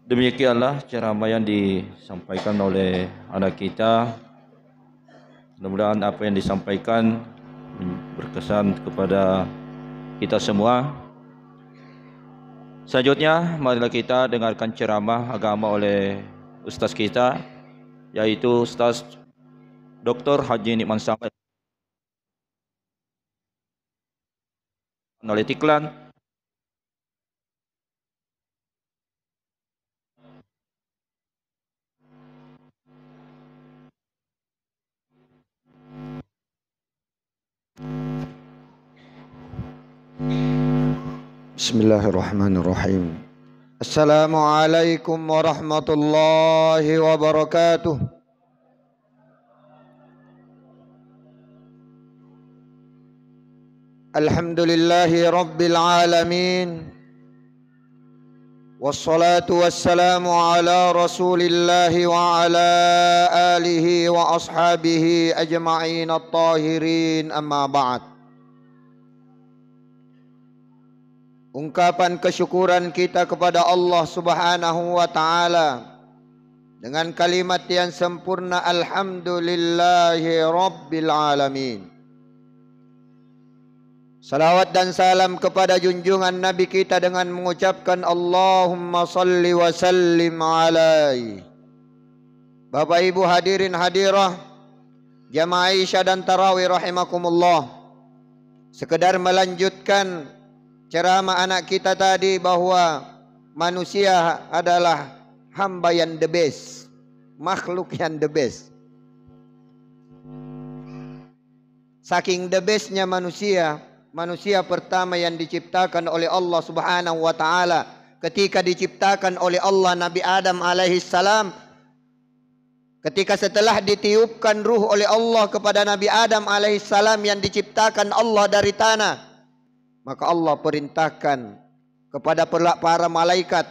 Demikianlah ceramah yang disampaikan oleh anak kita. Mudah-mudahan apa yang disampaikan berkesan kepada kita semua. Selanjutnya, marilah kita dengarkan ceramah agama oleh Ustaz kita, yaitu Ustaz Dr. Haji Nikman Samad oleh Tiklan. Bismillahirrahmanirrahim. Assalamualaikum warahmatullahi wabarakatuh. Alhamdulillahi rabbil alamin. Wassalatu wassalamu ala rasulillahi wa ala alihi wa ashabihi ajma'in at-tahirin, amma ba'd. Ungkapan kesyukuran kita kepada Allah Subhanahu wa taala dengan kalimat yang sempurna, alhamdulillahi rabbil alamin. Salawat dan salam kepada junjungan Nabi kita dengan mengucapkan Allahumma salli wa sallim alaihi. Bapak Ibu hadirin hadirah, jamaah Isya dan Tarawih rahimakumullah. Sekedar melanjutkan ceramah anak kita tadi bahwa manusia adalah hamba yang the best, makhluk yang the best. Saking the bestnya manusia, manusia pertama yang diciptakan oleh Allah Subhanahu wa taala. Ketika diciptakan oleh Allah Nabi Adam alaihi salam, ketika setelah ditiupkan ruh oleh Allah kepada Nabi Adam alaihi salam yang diciptakan Allah dari tanah, maka Allah perintahkan kepada para malaikat,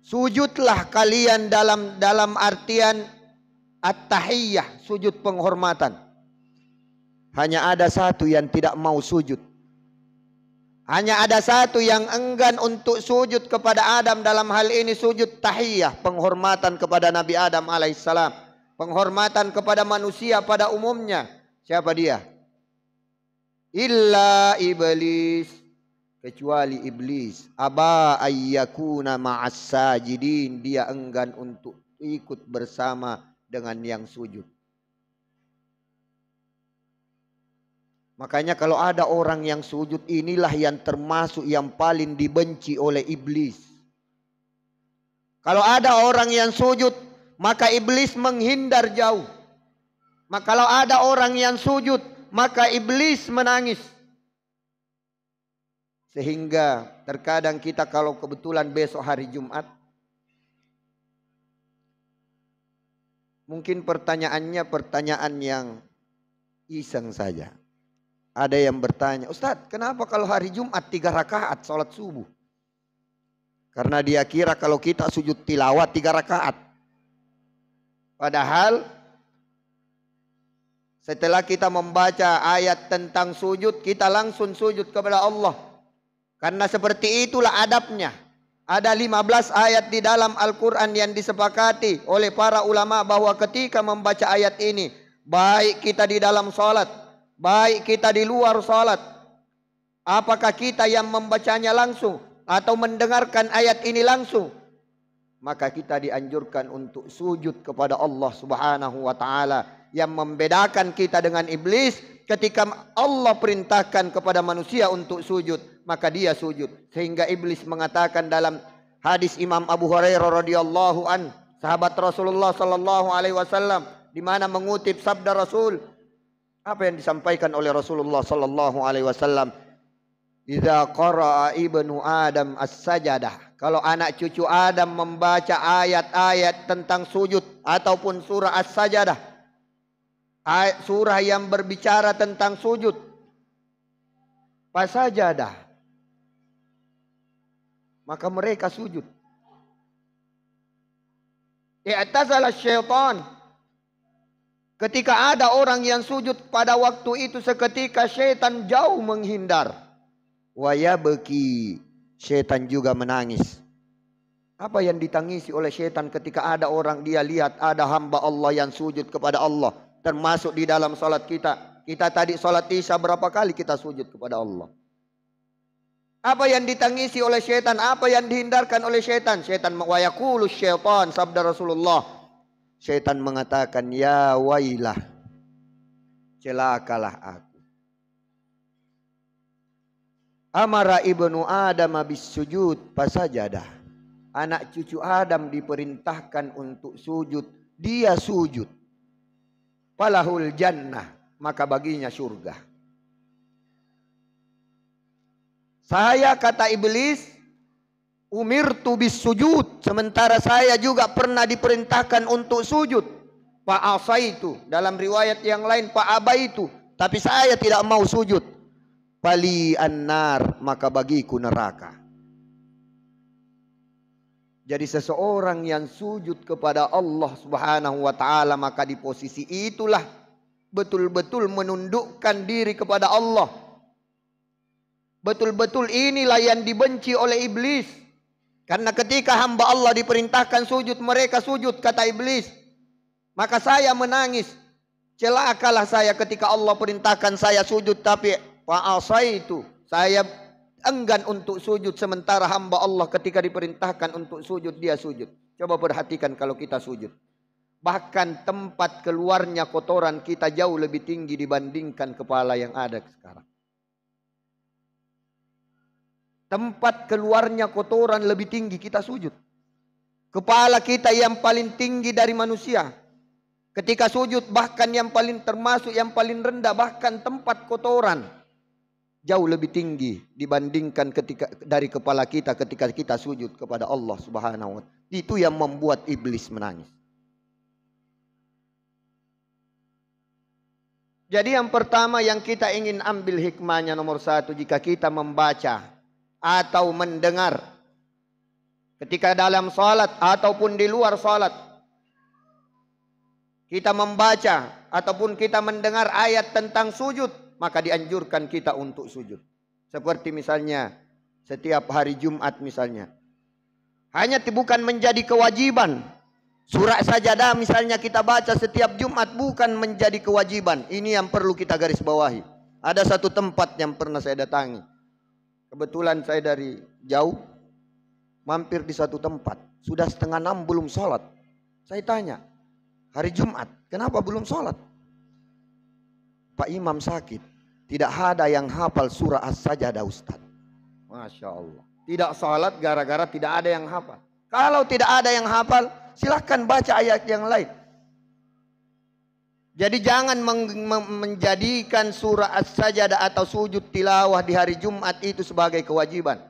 sujudlah kalian dalam artian at-tahiyyah, sujud penghormatan. Hanya ada satu yang tidak mau sujud. Hanya ada satu yang enggan untuk sujud kepada Adam, dalam hal ini sujud tahiyyah, penghormatan kepada Nabi Adam alaihissalam, penghormatan kepada manusia pada umumnya. Siapa dia? Illa iblis, kecuali iblis. Aba ayyakuna ma'as sajidin, dia enggan untuk ikut bersama dengan yang sujud. Makanya kalau ada orang yang sujud, inilah yang termasuk yang paling dibenci oleh iblis. Kalau ada orang yang sujud, maka iblis menghindar jauh. Maka kalau ada orang yang sujud, maka iblis menangis. Sehingga terkadang kita kalau kebetulan besok hari Jumat, mungkin pertanyaannya pertanyaan yang iseng saja. Ada yang bertanya, Ustadz, kenapa kalau hari Jumat 3 rakaat sholat subuh? Karena dia kira kalau kita sujud tilawat 3 rakaat. Padahal setelah kita membaca ayat tentang sujud, kita langsung sujud kepada Allah. Karena seperti itulah adabnya. Ada 15 ayat di dalam Al-Quran yang disepakati oleh para ulama bahwa ketika membaca ayat ini, baik kita di dalam sholat, baik kita di luar sholat, apakah kita yang membacanya langsung atau mendengarkan ayat ini langsung, maka kita dianjurkan untuk sujud kepada Allah Subhanahu wa taala. Yang membedakan kita dengan iblis, ketika Allah perintahkan kepada manusia untuk sujud, maka dia sujud. Sehingga iblis mengatakan dalam hadis Imam Abu Hurairah radhiyallahu an, sahabat Rasulullah sallallahu alaihi wasallam, di mana mengutip sabda Rasul, apa yang disampaikan oleh Rasulullah sallallahu alaihi wasallam, "Idza qara'a ibnu Adam as-sajadah." Kalau anak cucu Adam membaca ayat-ayat tentang sujud ataupun surah as-sajadah, surah yang berbicara tentang sujud, fasajadah, maka mereka sujud. I'tazala syaitan. Ketika ada orang yang sujud pada waktu itu, seketika syaitan jauh menghindar. Wa yabki, syaitan juga menangis. Apa yang ditangisi oleh setan ketika ada orang dia lihat ada hamba Allah yang sujud kepada Allah, termasuk di dalam salat kita. Kita tadi salat Isya berapa kali kita sujud kepada Allah? Apa yang ditangisi oleh setan? Apa yang dihindarkan oleh setan? Setan wa yaqulu syaitan, sabda Rasulullah. Setan mengatakan, ya wailah, celakalah aku. Amara ibnu Adam bis sujud fasajadah. Anak cucu Adam diperintahkan untuk sujud, dia sujud. Falahul jannah, maka baginya surga. Saya, kata iblis, umirtu bis sujud, sementara saya juga pernah diperintahkan untuk sujud. Fa'asaitu, dalam riwayat yang lain fa'abaitu, tapi saya tidak mau sujud. Fali annar, maka bagiku neraka. Jadi seseorang yang sujud kepada Allah Subhanahu wa taala, maka di posisi itulah betul-betul menundukkan diri kepada Allah. Betul-betul inilah yang dibenci oleh iblis. Karena ketika hamba Allah diperintahkan sujud, mereka sujud, kata iblis. Maka saya menangis. Celakalah saya ketika Allah perintahkan saya sujud, tapi fa'asaitu, saya enggan untuk sujud, sementara hamba Allah ketika diperintahkan untuk sujud, dia sujud. Coba perhatikan kalau kita sujud. Bahkan tempat keluarnya kotoran kita jauh lebih tinggi dibandingkan kepala yang ada sekarang. Tempat keluarnya kotoran lebih tinggi, kita sujud. Kepala kita yang paling tinggi dari manusia. Ketika sujud, bahkan yang paling termasuk yang paling rendah, bahkan tempat kotoran jauh lebih tinggi dibandingkan ketika dari kepala kita ketika kita sujud kepada Allah Subhanahu wa taala. Itu yang membuat iblis menangis. Jadi yang pertama yang kita ingin ambil hikmahnya, nomor satu, jika kita membaca atau mendengar ketika dalam salat ataupun di luar salat, kita membaca ataupun kita mendengar ayat tentang sujud, maka dianjurkan kita untuk sujud. Seperti misalnya setiap hari Jumat misalnya. Hanya bukan menjadi kewajiban. Surah Sajadah misalnya kita baca setiap Jumat, bukan menjadi kewajiban. Ini yang perlu kita garis bawahi. Ada satu tempat yang pernah saya datangi. Kebetulan saya dari jauh mampir di satu tempat. Sudah 5:30 belum sholat. Saya tanya, hari Jumat kenapa belum sholat? Pak Imam sakit, tidak ada yang hafal surah As-Sajdah, Ustaz. Masya Allah. Tidak salat gara-gara tidak ada yang hafal. Kalau tidak ada yang hafal, silahkan baca ayat yang lain. Jadi jangan menjadikan surah As-Sajdah atau sujud tilawah di hari Jumat itu sebagai kewajiban.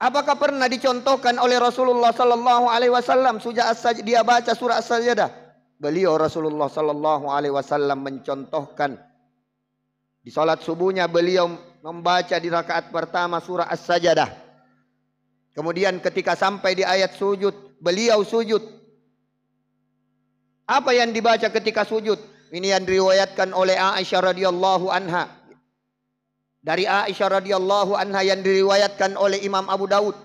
Apakah pernah dicontohkan oleh Rasulullah Sallallahu Alaihi Wasallam sejak dia baca surah As-Sajdah? Beliau Rasulullah Sallallahu Alaihi Wasallam mencontohkan di salat subuhnya, beliau membaca di rakaat pertama surah As-Sajdah. Kemudian ketika sampai di ayat sujud, beliau sujud. Apa yang dibaca ketika sujud? Ini yang diriwayatkan oleh Aisyah radhiyallahu anha. Dari Aisyah radhiyallahu anha yang diriwayatkan oleh Imam Abu Daud.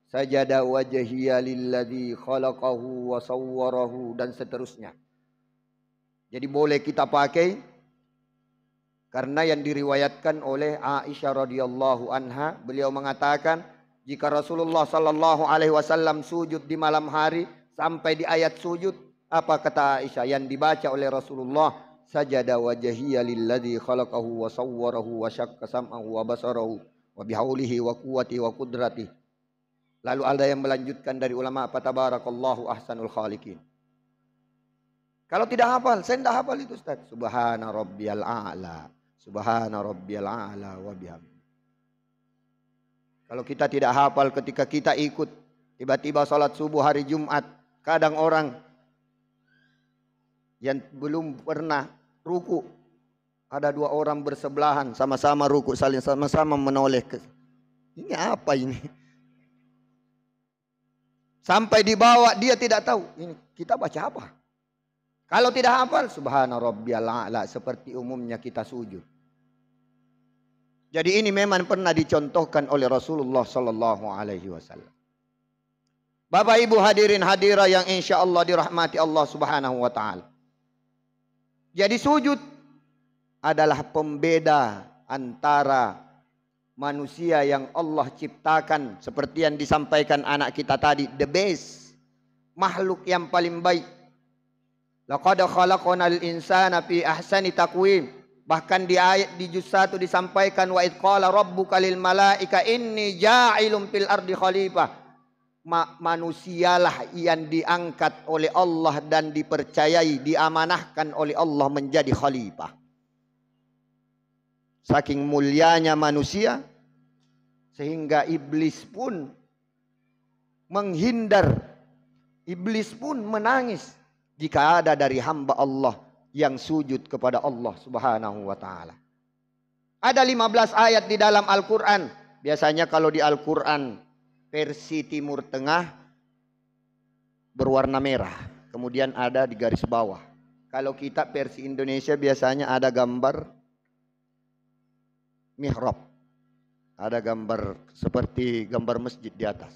Sajada wajhiya lilladzi khalaqahu wa sawwarahu, dan seterusnya. Jadi boleh kita pakai karena yang diriwayatkan oleh Aisyah radhiyallahu anha, beliau mengatakan jika Rasulullah sallallahu alaihi wasallam sujud di malam hari sampai di ayat sujud, apa kata Aisyah yang dibaca oleh Rasulullah? Sajada wajhiya lilladzi khalaqahu wa sawwarahu wa syaqqa sam'ahu wa basarahu wa bihaulihi wa quwwati wa qudratihi. Lalu ada yang melanjutkan dari ulama, fatabarakallahu ahsanul khaliqin. Kalau tidak hafal, saya tidak hafal itu Ustaz. Subhana rabbiyal a'la, subhana rabbiyal a'la wa bihamdi. Kalau kita tidak hafal ketika kita ikut, tiba-tiba salat subuh hari Jumat, kadang orang yang belum pernah ruku, ada 2 orang bersebelahan, sama-sama ruku, saling sama-sama menoleh. Ini apa ini? Sampai dibawa dia tidak tahu. Ini kita baca apa? Kalau tidak hafal, subhana rabbiyal a'la, seperti umumnya kita sujud. Jadi ini memang pernah dicontohkan oleh Rasulullah sallallahu alaihi wasallam. Bapak Ibu hadirin hadirah yang insya Allah dirahmati Allah Subhanahu wa taala. Jadi sujud adalah pembeda antara manusia yang Allah ciptakan seperti yang disampaikan anak kita tadi, the best, makhluk yang paling baik. Laqad khalaqnal insana fi ahsani taqwim. Bahkan di ayat di juz 1 disampaikan wa id qala rabbuka lil malaika inni ja'ilun fil ardi khalifah. Manusialah yang diangkat oleh Allah dan dipercayai, diamanahkan oleh Allah menjadi khalifah. Saking mulianya manusia sehingga iblis pun menghindar, iblis pun menangis jika ada dari hamba Allah yang sujud kepada Allah Subhanahu wa taala. Ada 15 ayat di dalam Al-Qur'an. Biasanya kalau di Al-Qur'an versi Timur Tengah berwarna merah, kemudian ada di garis bawah. Kalau kita versi Indonesia biasanya ada gambar mihrab. Ada gambar seperti gambar masjid di atas.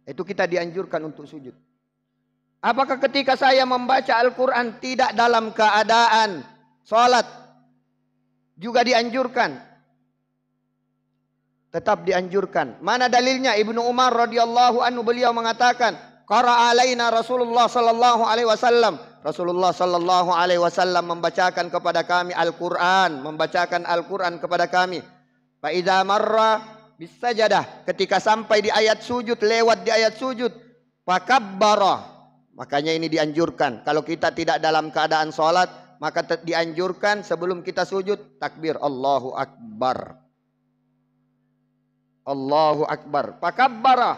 Itu kita dianjurkan untuk sujud. Apakah ketika saya membaca Al-Quran tidak dalam keadaan sholat juga dianjurkan? Tetap dianjurkan. Mana dalilnya? Ibnu Umar radhiyallahu anhu beliau mengatakan, qara'a alaina Rasulullah sallallahu alaihi wasallam. Rasulullah sallallahu alaihi wasallam membacakan kepada kami Al-Quran, membacakan Al-Quran kepada kami. Fa idza marra bis sajadah, ketika sampai di ayat sujud, lewat di ayat sujud, fakabbara. Makanya ini dianjurkan. Kalau kita tidak dalam keadaan sholat, maka dianjurkan sebelum kita sujud takbir Allahu Akbar. Allahu Akbar. Fakabbara,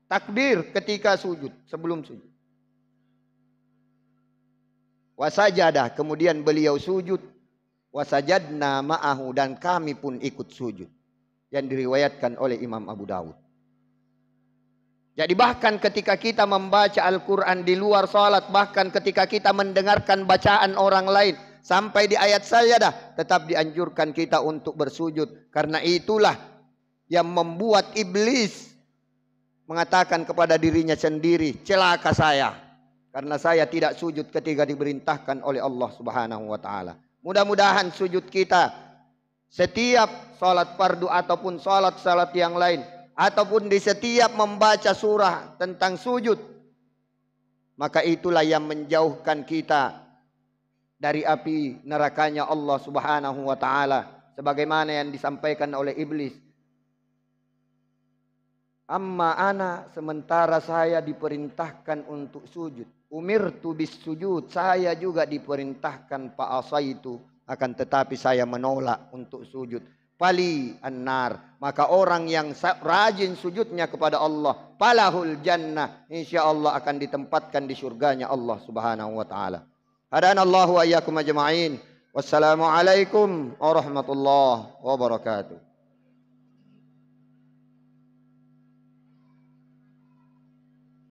takbir ketika sujud, sebelum sujud. Wasajadah, kemudian beliau sujud. Wasajadna ma'ahu, dan kami pun ikut sujud. Yang diriwayatkan oleh Imam Abu Dawud. Jadi bahkan ketika kita membaca Al-Quran di luar salat, bahkan ketika kita mendengarkan bacaan orang lain, sampai di ayat sajadah, tetap dianjurkan kita untuk bersujud. Karena itulah yang membuat iblis mengatakan kepada dirinya sendiri, celaka saya, karena saya tidak sujud ketika diperintahkan oleh Allah Subhanahu wa taala. Mudah-mudahan sujud kita setiap salat fardu ataupun salat-salat yang lain, ataupun di setiap membaca surah tentang sujud, maka itulah yang menjauhkan kita dari api nerakanya Allah Subhanahu wa taala, sebagaimana yang disampaikan oleh iblis. Amma ana, sementara saya diperintahkan untuk sujud. Umirtu bis sujud, saya juga diperintahkan fa'asaitu, akan tetapi saya menolak untuk sujud. Fali annar, maka orang yang rajin sujudnya kepada Allah, falahul jannah, insyaallah akan ditempatkan di surganya Allah Subhanahu wa taala. Hadanallahu wa iyyakum ajma'in. Wassalamu alaikum warahmatullahi wabarakatuh.